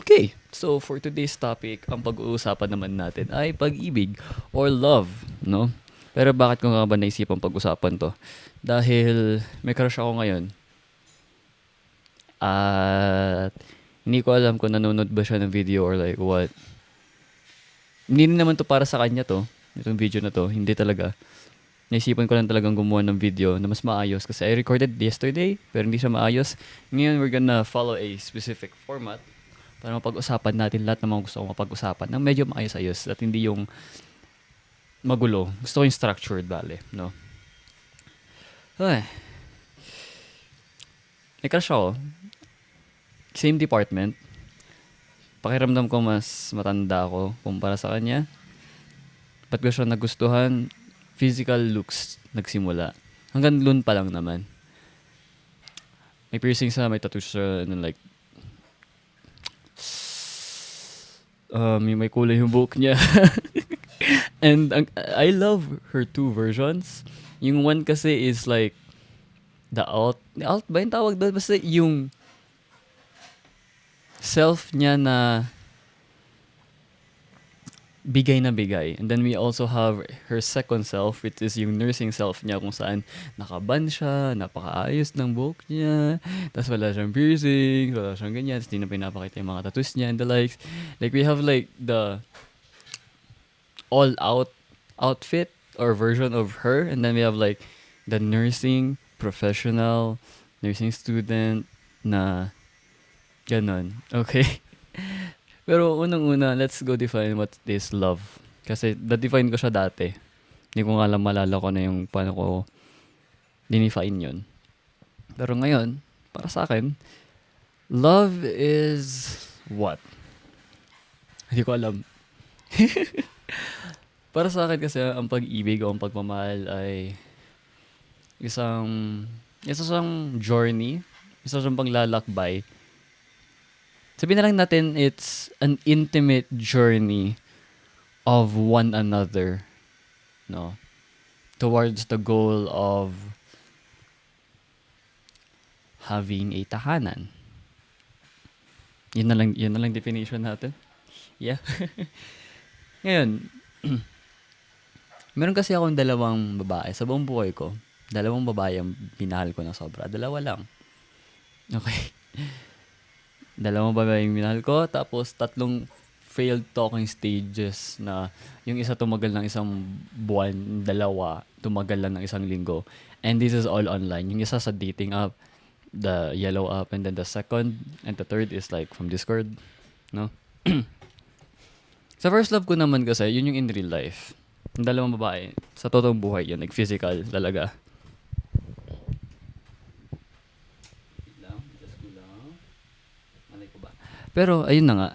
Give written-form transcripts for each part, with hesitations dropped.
Okay, so for today's topic, ang pag-uusapan naman natin ay pag-ibig or love, no? Pero bakit ko nga ba naisipang pag-usapan to? Dahil may crush ako ngayon at hindi ko alam kung nanonood ba siya ng video or like what. Hindi rin naman to para sa kanya to, itong video na to, hindi talaga. Naisipan ko lang talagang gumawa ng video na mas maayos kasi I recorded yesterday pero hindi siya maayos. Ngayon we're gonna follow a specific format para mapag-usapan natin lahat ng mga gusto kong mapag-usapan na medyo maayos-ayos at hindi yung magulo. Gusto ko yung structured, bale, no? Ay, may crush ako. Same department. Pakiramdam ko mas matanda ako kumpara sa kanya. Ba't ko siya nagustuhan? Physical looks nagsimula. Hanggang doon pa lang naman. May piercing sa, may tattoo siya, and then like, yung may kulay yung buhok niya. And I love her two versions. Yung one kasi is like, the alt ba yung tawag doon? Basta yung self niya na bigay na bigay. And then we also have her second self, which is yung nursing self niya kung saan nakaban siya, napakaayos ng buhok niya, tapos wala siyang piercing, wala siyang ganyan, tapos di na pinapakita yung mga tattoos niya and the likes. Like we have like the all-out outfit or version of her, and then we have like the nursing professional, nursing student na ganon. Okay? Pero unang-una, let's go define what is love. Kasi na-define ko siya dati. Hindi ko nga alam malala ko na yung paano ko dinefine yun. Pero ngayon, para sa akin, love is what? Hindi ko alam. Para sa akin kasi ang pag-ibig o ang pagmamahal ay isang journey, isang panglalakbay. Sabihin na lang natin it's an intimate journey of one another, no? Towards the goal of having a tahanan. Yun na lang definition natin. Yeah. Ngayon, meron kasi akong dalawang babae sa buong buhay ko. Dalawang babae ang minahal ko na sobra. Dalawa lang. Okay. Dalawang babae yung minahal ko. Tapos tatlong failed talking stages na yung isa tumagal ng isang buwan, dalawa tumagal lang ng isang linggo. And this is all online. Yung isa sa dating app, the yellow app, and then the second and the third is like from Discord, no? Sa first love ko naman kasi, yun yung in real life. Yung dalawang babae, sa totoong buhay yun, like physical talaga. Pero, ayun na nga.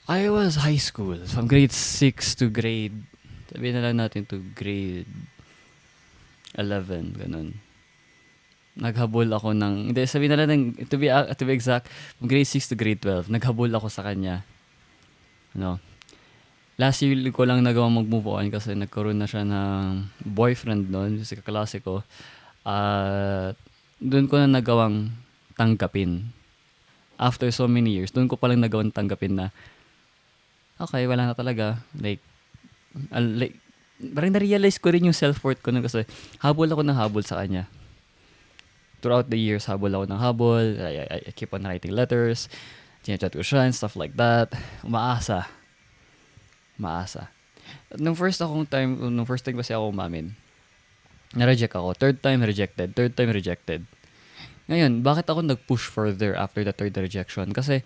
I was high school. From grade 6 to grade, sabihin na lang natin to grade 11, ganun. Naghabol ako ng, hindi, sabihin na lang, to be exact, from grade 6 to grade 12, naghabol ako sa kanya. No? Last year ko lang nagawang mag-move on kasi nagkaroon na siya ng boyfriend noon, kasi kaklase ko. At doon ko na nagawang tanggapin. After so many years, doon ko palang nagawang tanggapin na okay, wala na talaga. Like parang na-realize ko rin yung self-worth ko nun kasi habol ako ng habol sa kanya. Throughout the years, habol ako ng habol. I keep on writing letters. Chinachat ko siya and stuff like that. Umaasa. Nung first time kasi ako umamin, na-reject ako. Third time rejected. Ngayon, bakit ako nag-push further after the third rejection? Kasi,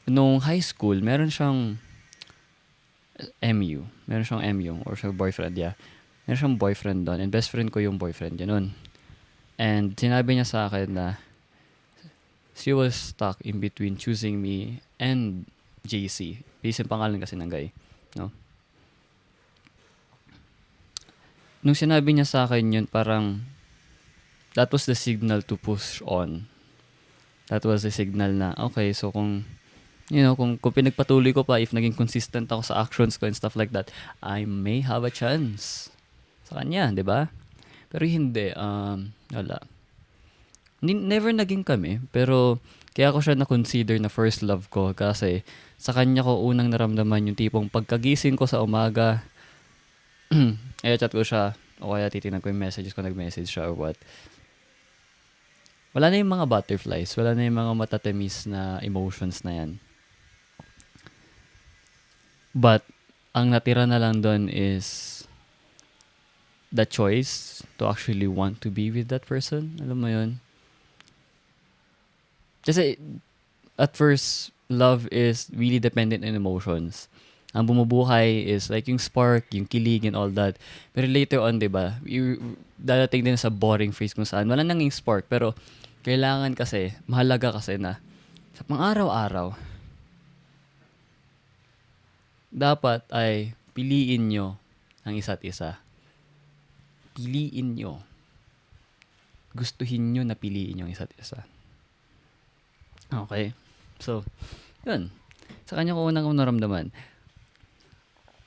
nung high school, meron siyang MU. Or siya boyfriend, yeah. Meron siyang boyfriend doon. And best friend ko yung boyfriend niya nun. And sinabi niya sa akin na she was stuck in between choosing me and JC. Based yung pangalan kasi ng guy. No? Nung sinabi niya sa akin yun, parang that was the signal to push on. That was the signal na, okay, so kung pinagpatuloy ko pa, if naging consistent ako sa actions ko and stuff like that, I may have a chance sa kanya, di ba? Pero hindi, wala. Never naging kami, pero Kaya ko siya na-consider na first love ko kasi sa kanya ko unang naramdaman yung tipong pagkagising ko sa umaga, chat ko siya o kaya titignan ko yung messages ko, nag-message siya or what. Wala na yung mga butterflies, wala na yung mga matatamis na emotions na yan. But, ang natira na lang doon is the choice to actually want to be with that person. Alam mo yun? Kasi, at first, love is really dependent on emotions. Ang bumubuhay is like yung spark, yung kilig and all that. Pero later on, di ba, dadating din sa boring phase kung saan wala nang yung spark. Pero, kailangan kasi, mahalaga kasi na sa pang-araw-araw, dapat ay piliin nyo ang isa't isa. Piliin nyo. Gustuhin nyo na piliin nyo ang isa't isa. Okay? So, yun. Sa kanya ko unang naramdaman.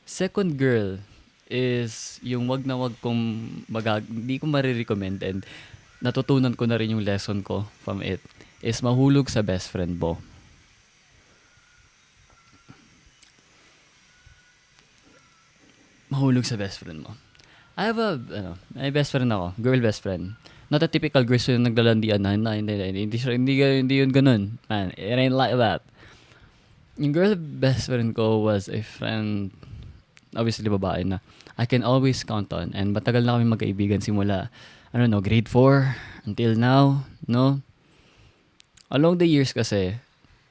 Second girl is yung wag na wag kong hindi ko marirecommend and natutunan ko na rin yung lesson ko from it is mahulog sa best friend mo. Mahulog sa best friend mo. I have may best friend ako, girl best friend. Not a typical girl yung naglalandian na, hindi yun ganun. Man, it ain't like that. Yung girl best friend ko was a friend, obviously babae na I can always count on. And matagal na kami magkaibigan simula, grade 4 until now, no? Along the years kasi,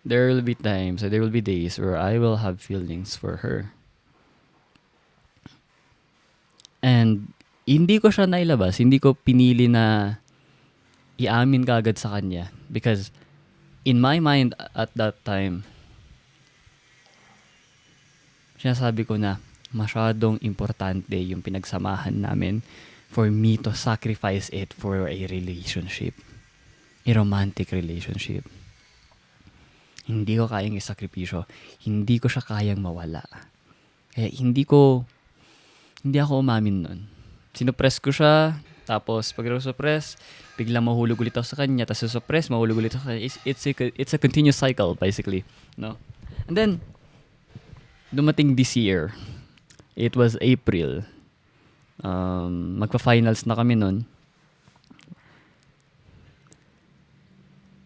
there will be times, there will be days where I will have feelings for her. And hindi ko siya nailabas, hindi ko pinili na iamin kaagad sa kanya. Because in my mind at that time, sinasabi ko na masyadong importante yung pinagsamahan namin for me to sacrifice it for a relationship. A romantic relationship. Hindi ko kayang isakripisyo. Hindi ko siya kayang mawala. Kaya hindi ako umamin nun. Sinupress ko siya, tapos pag suppress, biglang mahulog ulit ako sa kanya, tapos suppress, mahulog ulit ako sa kanya. It's a continuous cycle, basically. No? And then, dumating this year. It was April. Magpa-finals na kami nun.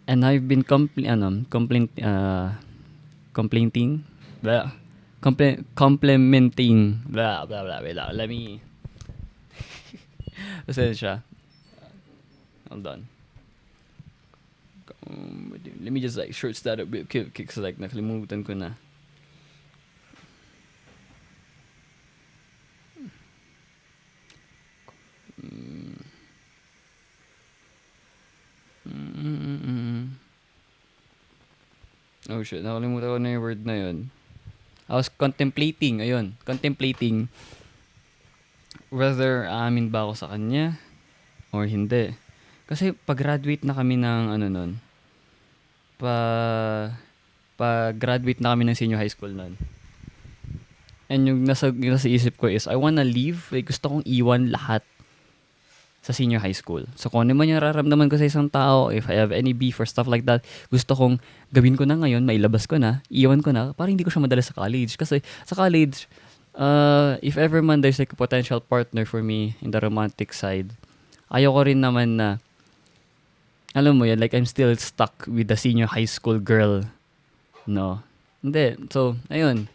And I've been complimenting, blah, blah, blah, blah. Let me, siya. Hold on. Let me just short start a bit, because nakalimutan ko na. Oh shit, nakalimutan ko na yung word na yun. I was contemplating whether aamin ba ako sa kanya or hindi. Kasi pag-graduate na kami ng pag-graduate na kami ng senior high school nun. And yung nasa isip ko is, I wanna leave. Gusto kong iwan lahat sa senior high school. So kung ano man yung nararamdaman ko sa isang tao, if I have any beef or stuff like that, gusto kong gawin ko na ngayon, mailabas ko na, iwan ko na, para hindi ko siya madala sa college. Kasi sa college, if ever man there's like a potential partner for me in the romantic side, ayoko rin naman na, alam mo yan, like I'm still stuck with the senior high school girl. No? Hindi. So, ayun.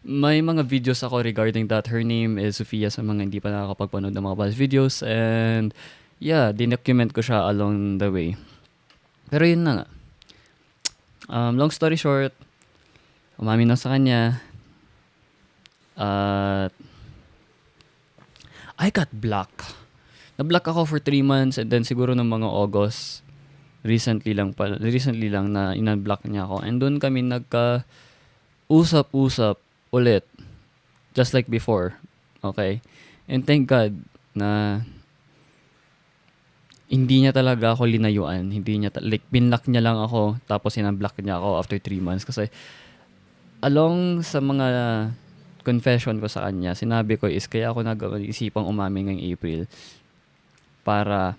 May mga videos ako regarding that. Her name is Sofia sa mga hindi pa nakakapagpanood ng mga past videos. And yeah, dinocument ko siya along the way. Pero yun na nga. Long story short, umamin na sa kanya. I got blocked. Na-block ako for 3 months and then siguro ng mga August, recently lang na in-unblock niya ako. And doon kami nagka-usap-usap ulit. Just like before. Okay? And thank God na hindi niya talaga ako linayuan. Hindi niya, binlock niya lang ako tapos in-unblock niya ako after 3 months. Kasi along sa mga confession ko sa kanya, sinabi ko is kaya ako nag-isipang umamin ngayong April para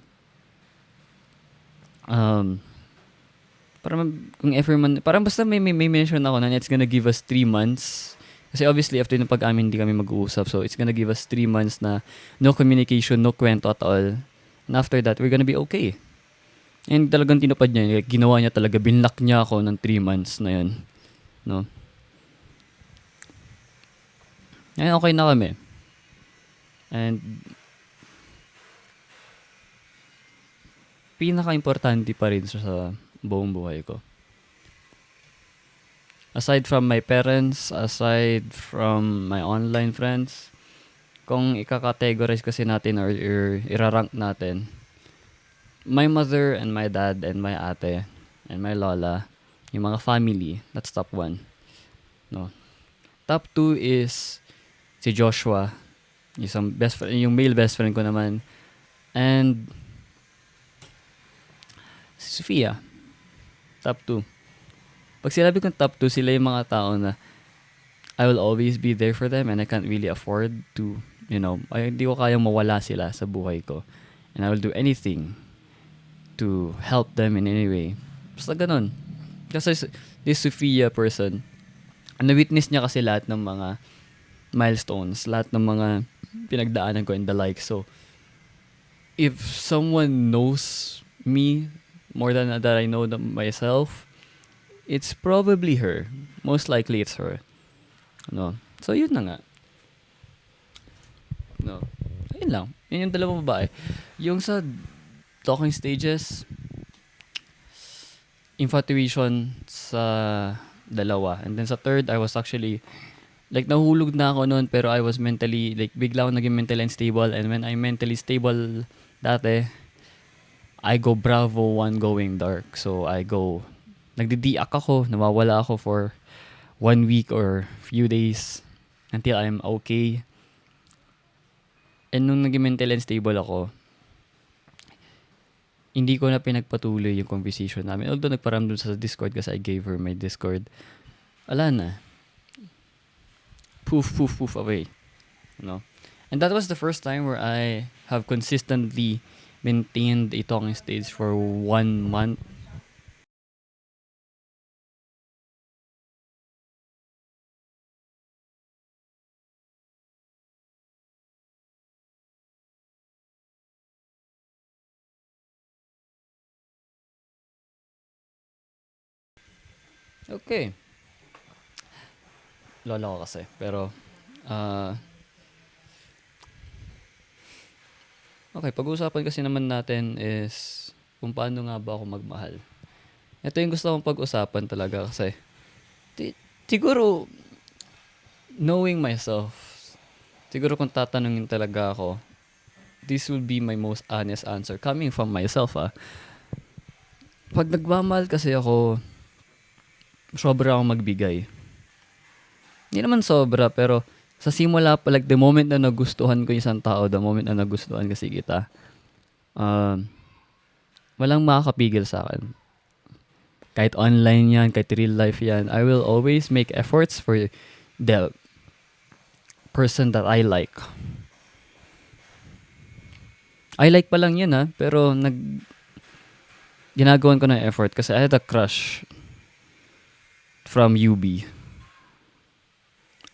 Parang kung ever man, parang basta may mention ako na it's gonna give us 3 months. Kasi obviously, after ng pag-amin, hindi kami mag-uusap. So, it's gonna give us 3 months na no communication, no kwento at all. And after that, we're gonna be okay. And talagang tinupad niya. Like, ginawa niya talaga. Binlock niya ako ng 3 months na yun. No? Ngayon, okay na kami. And pinaka-importante pa rin sa buong buhay ko. Aside from my parents, aside from my online friends, kung ikakategorize kasi natin or irarank natin, my mother and my dad and my ate and my lola, yung mga family, that's top 1. No. Top 2 is si Joshua, yung best friend, yung male best friend ko naman, and si Sofia, top 2. Pag sinabi kong top 2, sila yung mga tao na I will always be there for them and I can't really afford to, hindi ko kayang mawala sila sa buhay ko. And I will do anything to help them in any way. Basta ganun. Kasi this Sofia person, na-witness niya kasi lahat ng mga milestones, lahat ng mga pinagdaanan ko and the like. So, if someone knows me more than that I know myself, it's probably her. Most likely it's her. No. So, yun na nga. No. Ayun lang. Yun yung dalawang babae. Yung sa talking stages, infatuation sa dalawa. And then sa third, I was actually, like, nahulog na ako noon, pero I was mentally, like, bigla ako naging mentally unstable. And when I'm mentally stable dati, I go Bravo 1 going dark. So, nagdi-diak ako, nawawala ako for 1 week or few days until I'm okay. And nung naging mentally unstable ako, hindi ko na pinagpatuloy yung conversation namin. Although nagparamdam sa Discord kasi I gave her my Discord. Wala na. Poof, poof, poof away. And that was the first time where I have consistently maintained a talking stage for 1 month. Okay. Lola ko kasi. Pero, okay, pag-uusapan kasi naman natin is kung paano nga ba ako magmahal. Ito yung gusto kong pag-usapan talaga kasi siguro knowing myself, siguro kung tatanungin talaga ako, this will be my most honest answer coming from myself. Pag nagmamahal kasi ako, sobra akong magbigay. Hindi naman sobra, pero sa simula pa, like the moment na nagustuhan ko yung isang tao, the moment na nagustuhan kasi kita, walang makakapigil sa akin. Kahit online yan, kahit real life yan, I will always make efforts for the person that I like. I like pa lang yun pero ginagawan ko ng effort kasi I had a crush from UB.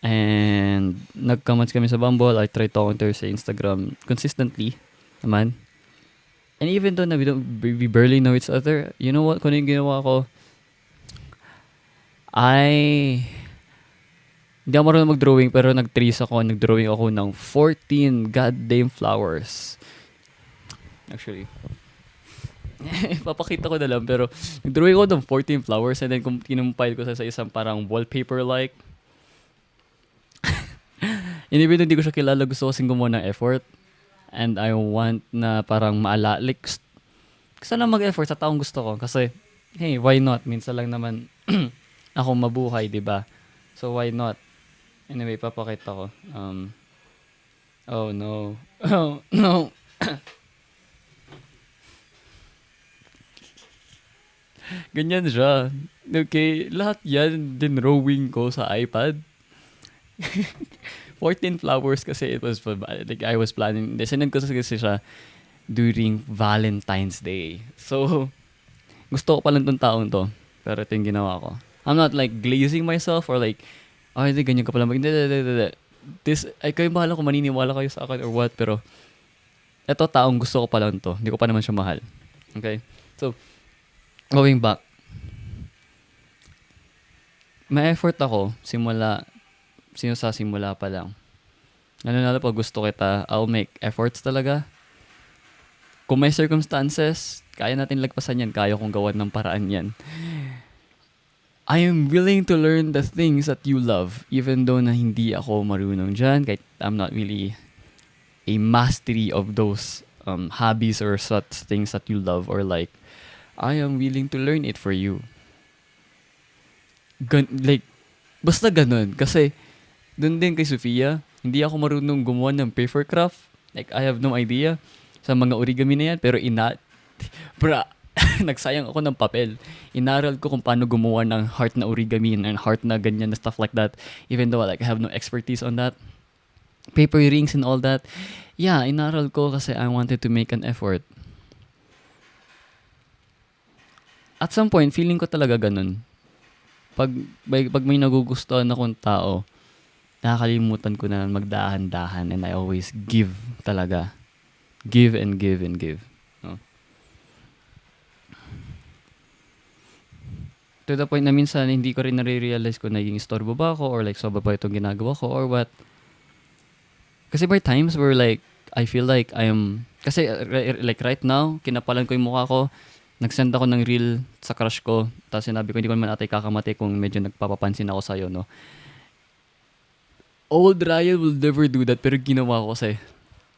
And nagkamats kami sa Bumble. I tried talking to her sa Instagram consistently naman. And even though na we barely know each other, you know what? Kung ano yung ginawa ko, hindi ako marunong mag-drawing pero nag-trace ako. Nag-drawing ako ng 14 goddamn flowers. Actually, papakita ko na lang pero nag-drawing ako ng 14 flowers and then kung kinumpile ko sa isang parang wallpaper-like. And even though hindi ko siya kilala, gusto ko kasing gumawa ng effort. And I want na parang maalalik. Gusto na mag-effort sa taong gusto ko. Kasi, hey, why not? Minsan lang naman ako mabuhay, di ba? So, why not? Anyway, papakita ko. Oh, no. Oh, no. Ganyan siya. Okay, lahat yan dinrawing ko sa iPad. 14 flowers kasi it was like I was planning. Sinend ko kasi siya during Valentine's Day. So, Gusto ko pa lang tong taong to. Pero ito yung ginawa ko. I'm not like glazing myself or like, ay, hindi, ganyan ka pala. Hindi, hindi, hindi, hindi. This, ay, kayo bahala kung maniniwala kayo sa akin or what. Pero, ito taong gusto ko pa lang to. Hindi ko pa naman siya mahal. Okay? So, going back. May effort ako sa simula pa lang. Lalo pag gusto kita, I'll make efforts talaga. Kung may circumstances, kaya natin lagpasan yan. Kaya kong gawan ng paraan yan. I am willing to learn the things that you love. Even though na hindi ako marunong dyan. Kahit I'm not really a mastery of those hobbies or such things that you love or like. I am willing to learn it for you. Like, basta ganun. Kasi, dun din kay Sofia, hindi ako marunong gumawa ng paper craft. Like, I have no idea sa mga origami na yan. Pero bra, nagsayang ako ng papel. Inaral ko kung paano gumawa ng heart na origami and heart na ganyan na stuff like that. Even though like I have no expertise on that. Paper rings and all that. Yeah, inaral ko kasi I wanted to make an effort. At some point, feeling ko talaga ganun. Pag may nagugustuhan akong tao, nakakalimutan ko na magdahan-dahan and I always give talaga. Give and give and give. No? To the point na minsan, hindi ko rin nare-realize kung naging istorbo ba ako or like sobra ba itong ginagawa ko or what. Kasi by times where like, I feel like kasi like right now, kinapalan ko yung mukha ko, nag-send ako ng reel sa crush ko, tapos sinabi ko, hindi ko naman atay kakamati kung medyo nagpapapansin ako sa'yo, no? Old Ryan will never do that, pero ginawa ko kasi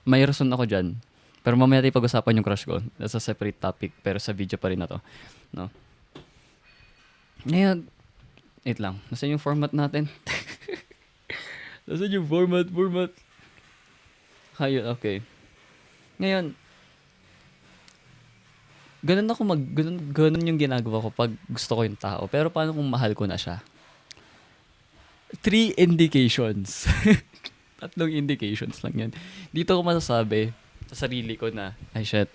may rason ako dyan. Pero mamaya tayo pag-usapan yung crush ko. That's a separate topic, pero sa video pa rin na to. No? Ngayon, wait lang. Nasaan yung format natin? Nasaan yung format? Ayun, okay. Ngayon, ganun yung ginagawa ko pag gusto ko yung tao. Pero paano kung mahal ko na siya? 3 indications. 3 indications lang yan. Dito ko masasabi sa sarili ko na, ay shit,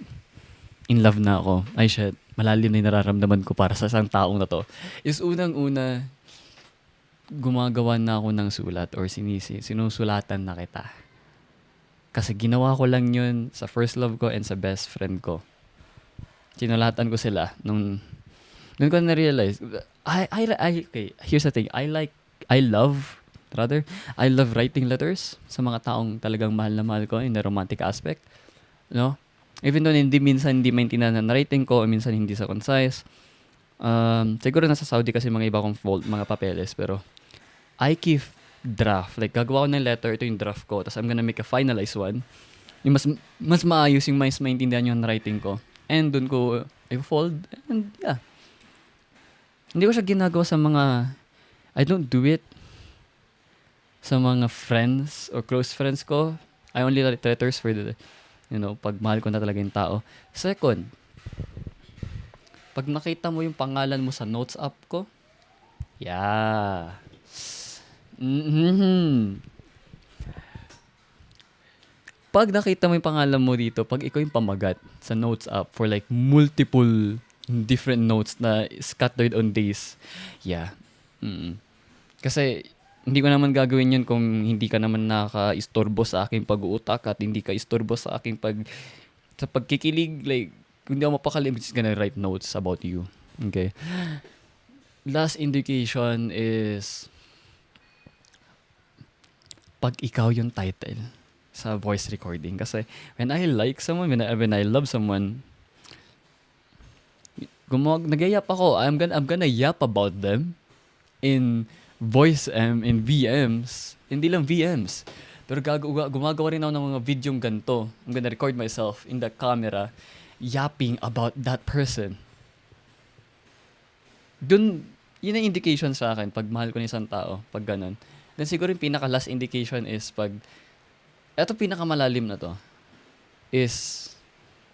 in love na ako. Ay shit, malalim na yung nararamdaman ko para sa isang taong na to. Is unang-una, gumagawa na ako ng sulat or sinusulatan na kita. Kasi ginawa ko lang yun sa first love ko and sa best friend ko. Sinulatan ko sila nung ko na-realize. Okay, here's the thing. I love writing letters sa mga taong talagang mahal na mahal ko in the romantic aspect. No? Even though minsan hindi maintindihan na writing ko, minsan hindi sa concise. Siguro nasa Saudi kasi mga iba kong mga papeles, pero I keep draft. Like, gagawa ko ng letter, ito yung draft ko, tapos I'm gonna make a finalized one. Yung mas maayos, yung mas maintindihan yung writing ko. And dun ko i-fold, and yeah. Hindi ko siya ginagawa sa mga, I don't do it sa mga friends or close friends ko. I only write letters for pag mahal ko na talaga yung tao. Second, pag nakita mo yung pangalan mo sa notes app ko, yeah. Pag nakita mo yung pangalan mo dito, pag ikaw yung pamagat sa notes app for like multiple different notes na scattered on days, yeah. Kasi hindi ko naman gagawin yun kung hindi ka naman naka-istorbo sa aking pag-uutak at hindi ka istorbo sa aking sa pagkikilig. Like, kung hindi ako mapakali, I'm just gonna write notes about you. Okay? Last indication is pag ikaw yung title sa voice recording. Kasi when I like someone, when I love someone, nag-yap ako. I'm gonna yap about them in voice in VMs. Hindi lang VMs. Pero gumagawa rin ako ng mga videong ganito. I'm gonna record myself in the camera yapping about that person. Yun ang indication sa akin pag mahal ko ng isang tao, pag ganun. Then siguro yung pinaka-last indication is eto pinakamalalim na to, is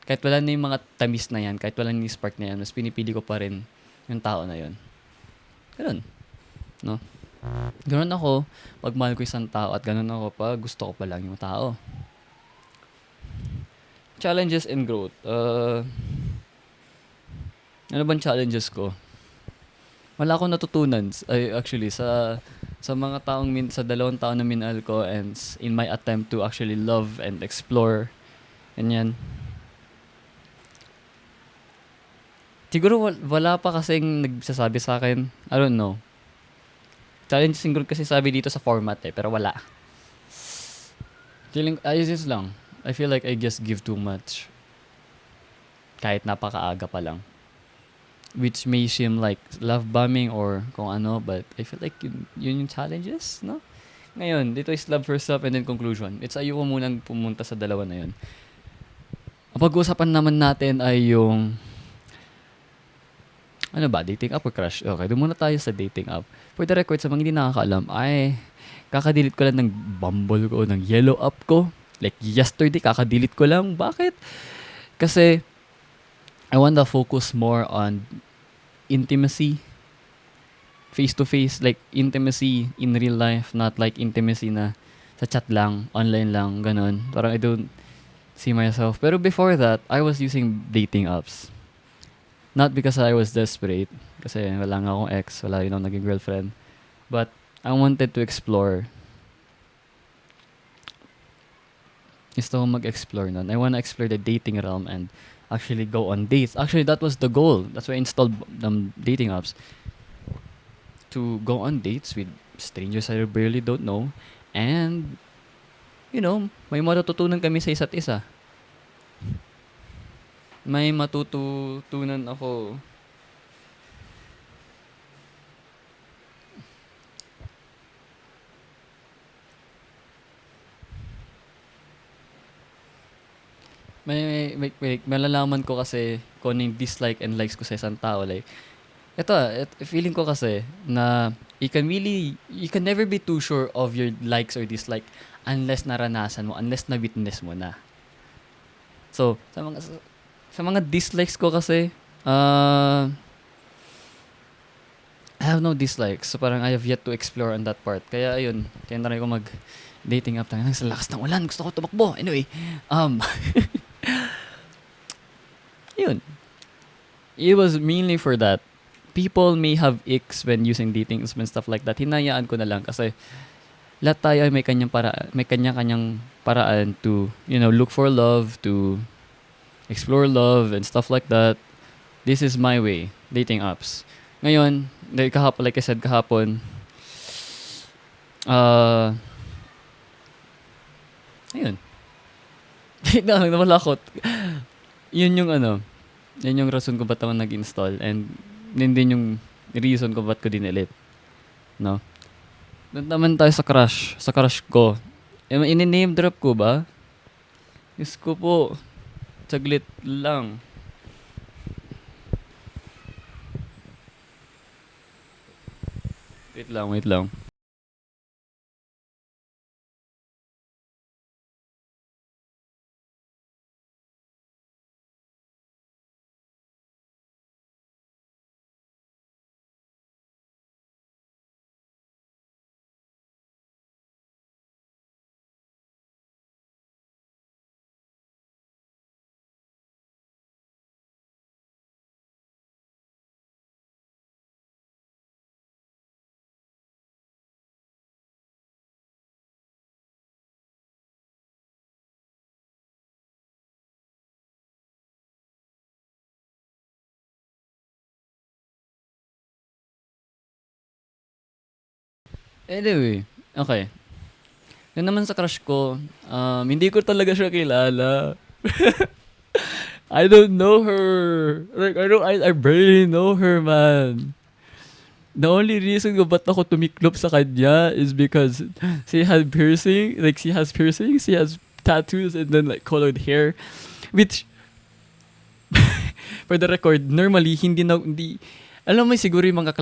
kahit wala na yung mga tamis na yan, kahit wala na yung spark na yan, mas pinipili ko pa rin yung tao na yun. Ganun. No? Ganun ako pag mahal ko isang tao at ganun ako pag gusto ko pa lang yung tao. Challenges and growth. Ano bang challenges ko? Wala akong natutunan. Ay, actually, sa mga sa 2 taon na minahal ko and in my attempt to actually love and explore, ganyan. Siguro wala pa kasing nagsasabi sa akin. I don't know. Challenge siguro kasi sabi dito sa format eh, pero wala. Ayos lang. I feel like I just give too much. Kahit napakaaga pa lang. Which may seem like love bombing or kung ano, but I feel like yun yung challenges, no? Ngayon, dito is love first love and then conclusion. It's ayoko munang pumunta sa dalawa na yun. Ang pag-uusapan naman natin ay yung ano ba, dating app or crush? Okay, doon muna tayo sa dating app. For the record, sa mga hindi nakakaalam, ay kakadelete ko lang ng Bumble ko, ng Yellow app ko. Like yesterday, kakadelete ko lang. Bakit? Kasi I want to focus more on intimacy, face-to-face, like intimacy in real life, not like intimacy na sa chat lang, online lang, ganun. Parang I don't see myself. Pero before that, I was using dating apps. Not because I was desperate, kasi wala nga akong ex, wala rin akong naging girlfriend. But I wanted to explore. Gusto ko mag-explore nun. I want to explore the dating realm and actually go on dates. Actually, that was the goal. That's why I installed dating apps. To go on dates with strangers I barely don't know. And, may matututunan kami sa isa't isa. May matututunan ako. May malalaman ko kasi kung ano yung dislike and likes ko sa isang tao. Like, feeling ko kasi na you can never be too sure of your likes or dislike unless naranasan mo, unless na-witness mo na. So, sa mga dislikes ko kasi, I have no dislikes. So, parang I have yet to explore on that part. Kaya, ayun, tinry ko mag-dating app. Tangan, sa lakas ng ulan, gusto ko tumakbo. Anyway, yun. It was mainly for that. People may have icks when using dating apps and stuff like that. Hinayaan ko na lang kasi lahat tayo ay may kanya-kanyang paraan to, look for love, to explore love and stuff like that. This is my way, dating apps. Ngayon, like I said kahapon, ayun. Nawala ko. Yun yung rason ko ba't ako nag-install and yun din yung reason ko ba't ko dinelete. No? Doon naman tayo sa crush ko. Ini-name drop ko ba? Diyos ko po. Saglit lang. Wait lang. Anyway, okay. Yun naman sa crush ko, hindi ko talaga siya kilala. I don't know her. Like, I barely know her, man. The only reason ko ba't ako tumiklop sa kanya is because she has piercing, she has tattoos and then like colored hair. Which, for the record, normally, hindi, alam mo siguro yung mga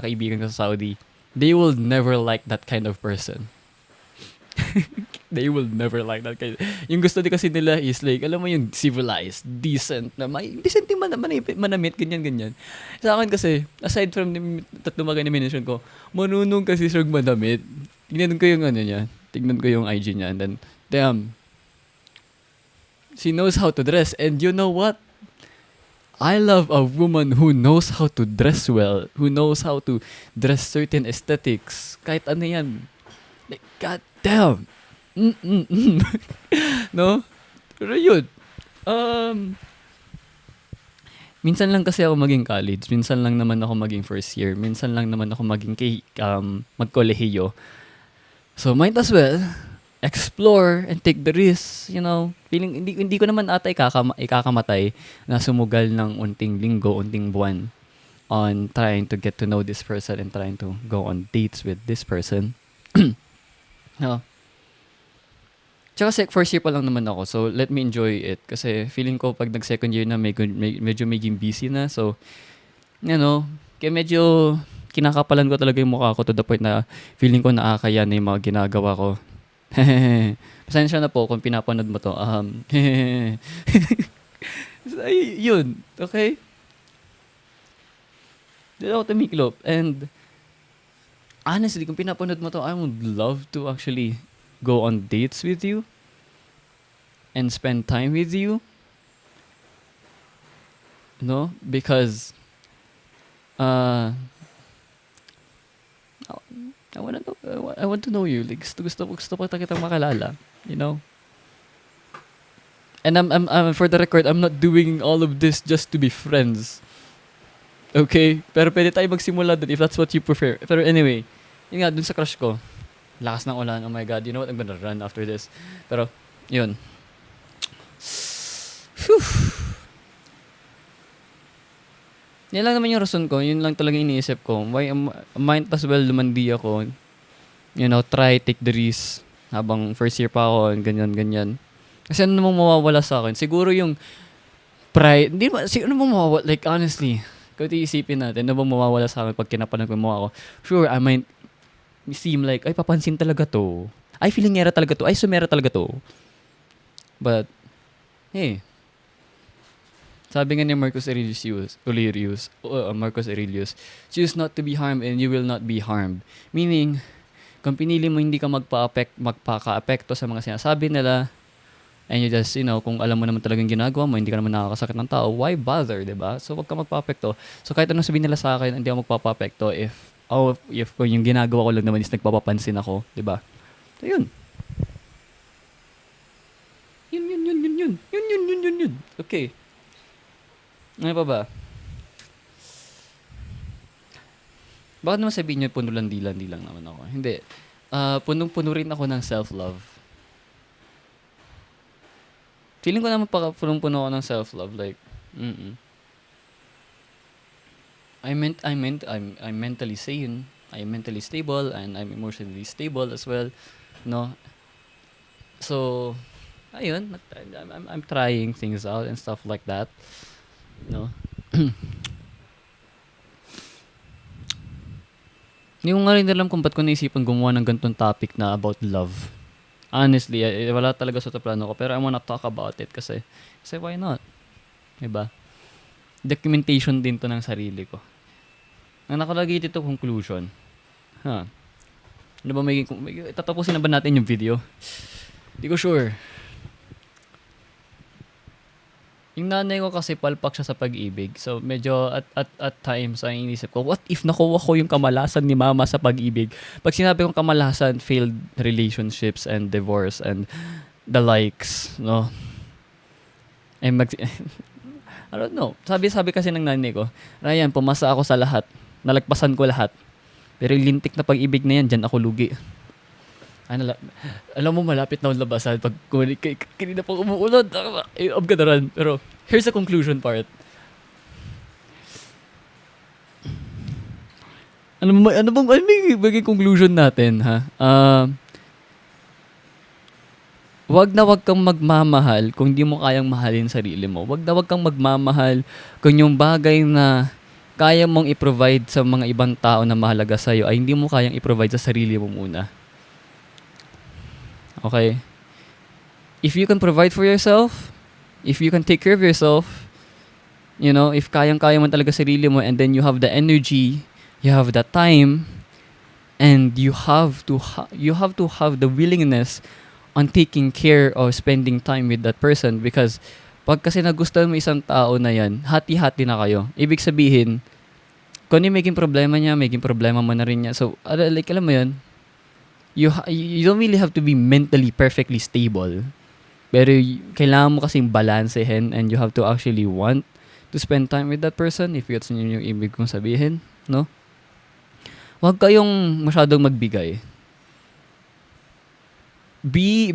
kaibigan ko sa Saudi, they will never like that kind of person. They will never like that kind. Yung gusto din kasi nila is like, alam mo yung civilized, decent, decent yung manamit, ganyan. Sa akin kasi, aside from tatlo mga na-mention ko, marunong kasi siyang manamit. Tignan ko yung tignan ko yung IG niya, and then, damn, she knows how to dress, and you know what? I love a woman who knows how to dress well, who knows how to dress certain aesthetics. Kahit ano yan. Like, god damn. Mm-mm-mm. No? Pero yun. Um, Minsan lang kasi ako maging college. Minsan lang naman ako maging first year. Minsan lang naman ako maging magkolehiyo. So, might as well explore and take the risk, you know. Feeling hindi ko naman ata ikakamatay na sumugal ng unting linggo, unting buwan on trying to get to know this person and trying to go on dates with this person. No. Tsaka first year pa lang naman ako, so let me enjoy it. Kasi feeling ko pag nag-second year na medyo maging busy na. So, you know, kaya medyo kinakapalan ko talaga yung mukha ko to the point na feeling ko nakakaya na yung mga ginagawa ko. Pasensya na po kung pinapanood mo to. Ay, yun. Okay? Dito ako tumiklop. And honestly, kung pinapanood mo to, I would love to actually go on dates with you and spend time with you. No? Because I want to know you. Like, gusto pa kitang makalala. You know? And I'm for the record, I'm not doing all of this just to be friends. Okay? Pero pwede tayo magsimula dun if that's what you prefer. Pero anyway, yun nga, dun sa crush ko. Lakas ng ulan. Oh my God. You know what? I'm gonna run after this. Pero, yun. Whew. Yan lang naman yung rason ko. Yun lang talaga iniisip ko. Why might as well lumandi ako. You know, try, take the risk. Habang first year pa ako, ganyan. Kasi ano namang mawawala sa akin? Siguro yung pride. Hindi ba, ano namang mawawala? Like, honestly, kung iisipin natin, ano bang mawawala sa akin pag kinapanan ko yung mukha ko? Sure, I might seem like, ay, papansin talaga to. Ay, feelingera talaga to. Ay, sumera talaga to. But, hey, sabi nga ni Marcus Aurelius, choose not to be harmed and you will not be harmed. Meaning, kung pinili mo hindi ka magpaka-apekto sa mga sinasabi nila, and you just, you know, kung alam mo naman talagang ginagawa mo, hindi ka naman nakakasakit ng tao, why bother, diba? So, wag ka magpa-apekto. So, kahit anong sabihin nila sa akin, hindi ako magpapa-apekto if kung yung ginagawa ko lang naman is nagpapapansin ako, diba? So, yun. Yun. Okay. Ano pa ba? Bakit naman sabihin nyo, puno-landi-landi lang naman ako? Hindi. Punong-puno rin ako ng self-love. Feeling ko naman punong-puno ako ng self-love. Like, I'm mentally sane. I'm mentally stable and I'm emotionally stable as well. No? So, ayun. I'm trying things out and stuff like that. No? Hindi ko nga rin alam kung ba't ko naisipan gumawa ng ganitong topic na about love. Honestly, wala talaga sa plano ko. Pero I wanna talk about it kasi why not? Diba? Documentation din to ng sarili ko. Ang nakalagay dito, conclusion. Ano ba tatapusin na ba natin yung video? Hindi ko sure. Yung nanay ko kasi palpak siya sa pag-ibig. So, medyo at times ay inisip ko, what if nakuha ko yung kamalasan ni mama sa pag-ibig? Pag sinabi kong kamalasan, failed relationships and divorce and the likes, no? And I don't know. Sabi kasi ng nanay ko, Ryan, pumasa ako sa lahat. Nalagpasan ko lahat. Pero yung lintik na pag-ibig na yan, dyan ako lugi. Alam mo, malapit na ang labasan. Pag kanina pang umuulod, I'm gonna run. Pero, here's the conclusion part. Ano bang maging conclusion natin, ha? Wag kang magmamahal kung di mo kayang mahalin sarili mo. Wag kang magmamahal kung yung bagay na kaya mong i-provide sa mga ibang tao na mahalaga sa'yo ay hindi mo kayang i-provide sa sarili mo muna. Okay? If you can provide for yourself, if you can take care of yourself, you know, if kayang-kaya mo talaga sarili mo and then you have the energy, you have the time, and you have to have the willingness on taking care or spending time with that person because Pag kasi nagustuhan mo isang tao na yan, hati-hati na kayo. Ibig sabihin, kung ano yung maging problema niya, maging problema mo na rin niya. So, like, alam mo yun, you don't really have to be mentally perfectly stable. Pero kailangan mo kasing balansehin and you have to actually want to spend time with that person if yun yung ibig kong sabihin, no? Huwag kayong masyadong magbigay. Be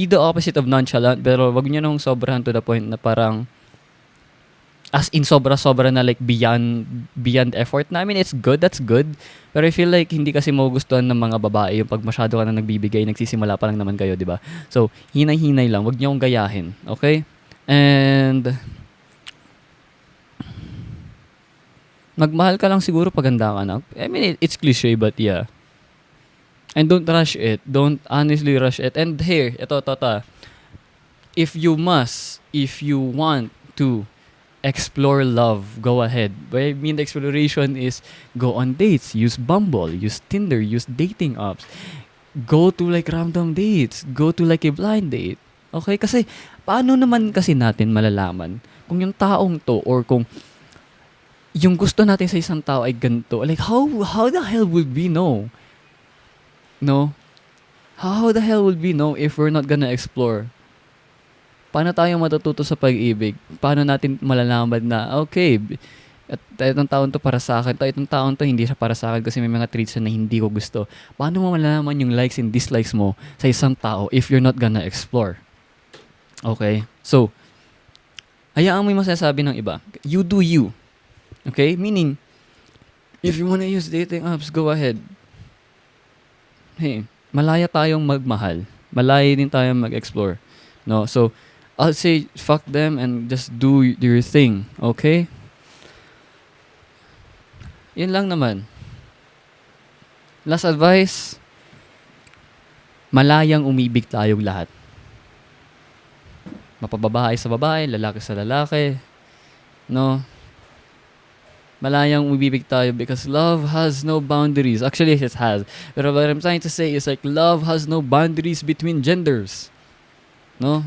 the opposite of nonchalant, pero wag niyo nang sobrahan to the point na parang as in sobra-sobra na like beyond effort. Na I mean, it's good, that's good. Pero I feel like hindi kasi magugustuhan ng mga babae yung pag masyado ka na nagbibigay, nagsisimula pa lang naman kayo, di ba? So, hinay-hinay lang, wag niyo akong gayahin, okay? And magmahal ka lang siguro pag handa ka na. I mean, it's cliche, but yeah. And don't rush it. Don't honestly rush it. And here, ito. If you want to explore love, go ahead. But I mean, the exploration is go on dates, use Bumble, use Tinder, use dating apps. Go to like random dates. Go to like a blind date. Okay? Kasi, paano naman kasi natin malalaman kung yung taong to or kung yung gusto natin sa isang tao ay ganito? Like, how the hell would we know? No? How the hell would we know if we're not gonna explore? Paano tayo matututo sa pag-ibig? Paano natin malalaman na, okay, at itong taon to para sa akin, itong taon to hindi siya para sa akin kasi may mga traits na hindi ko gusto. Paano mo malalaman yung likes and dislikes mo sa isang tao if you're not gonna explore? Okay? So, hayaan mo yung masasabi ng iba. You do you. Okay? Meaning, if you wanna use dating apps, go ahead. Hey, malaya tayong magmahal. Malaya din tayong mag-explore. No? So, I'll say, fuck them and just do your thing. Okay? Yun lang naman. Last advice, malayang umibig tayong lahat. Mapababae sa babae, lalaki sa lalaki. No? Malayang umibig tayo because love has no boundaries. Actually, it has. Pero what I'm trying to say is like love has no boundaries between genders. No?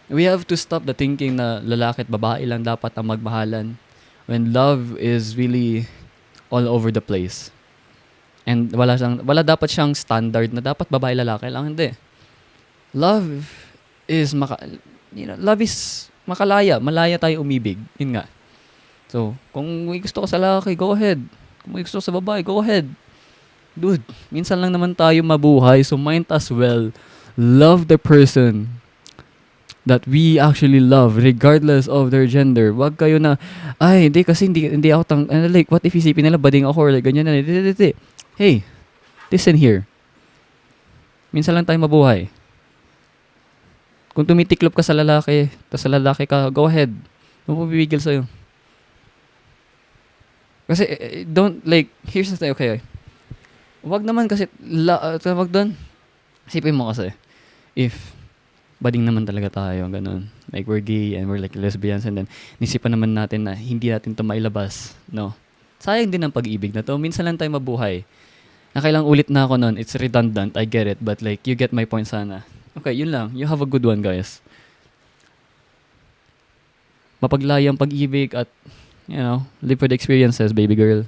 We have to stop the thinking na lalaki at babae lang dapat ang magmahalan when love is really all over the place. And wala dapat siyang standard na dapat babae lalaki lang, hindi. Love is love is makalaya, malaya tayo umibig. Yun nga. So, kung may gusto ka sa lalaki, go ahead. Kung may gusto ka sa babae, go ahead. Dude, minsan lang naman tayo mabuhay, so might as well love the person that we actually love regardless of their gender. Wag kayo na, ay, hindi kasi hindi ako like, what if isipin nila bading ako or like ganyan na. Hey, listen here. Minsan lang tayo mabuhay. Kung tumitiklop ka sa lalaki, tapos sa lalaki ka, go ahead. Ano po bibigil sa'yo? Kasi, don't, like, here's the thing, okay. Wag naman kasi, wag doon. Isipin mo kasi, if, bading naman talaga tayo, ganun. Like, we're gay and we're like lesbians and then, nisipan naman natin na hindi natin ito mailabas, no? Sayang din ang pag-ibig na to. Minsan lang tayo mabuhay. Nakailang ulit na ako nun. It's redundant, I get it. But like, you get my point sana. Okay, yun lang. You have a good one, guys. Mapaglayang pag-ibig at, live for the experiences, baby girl.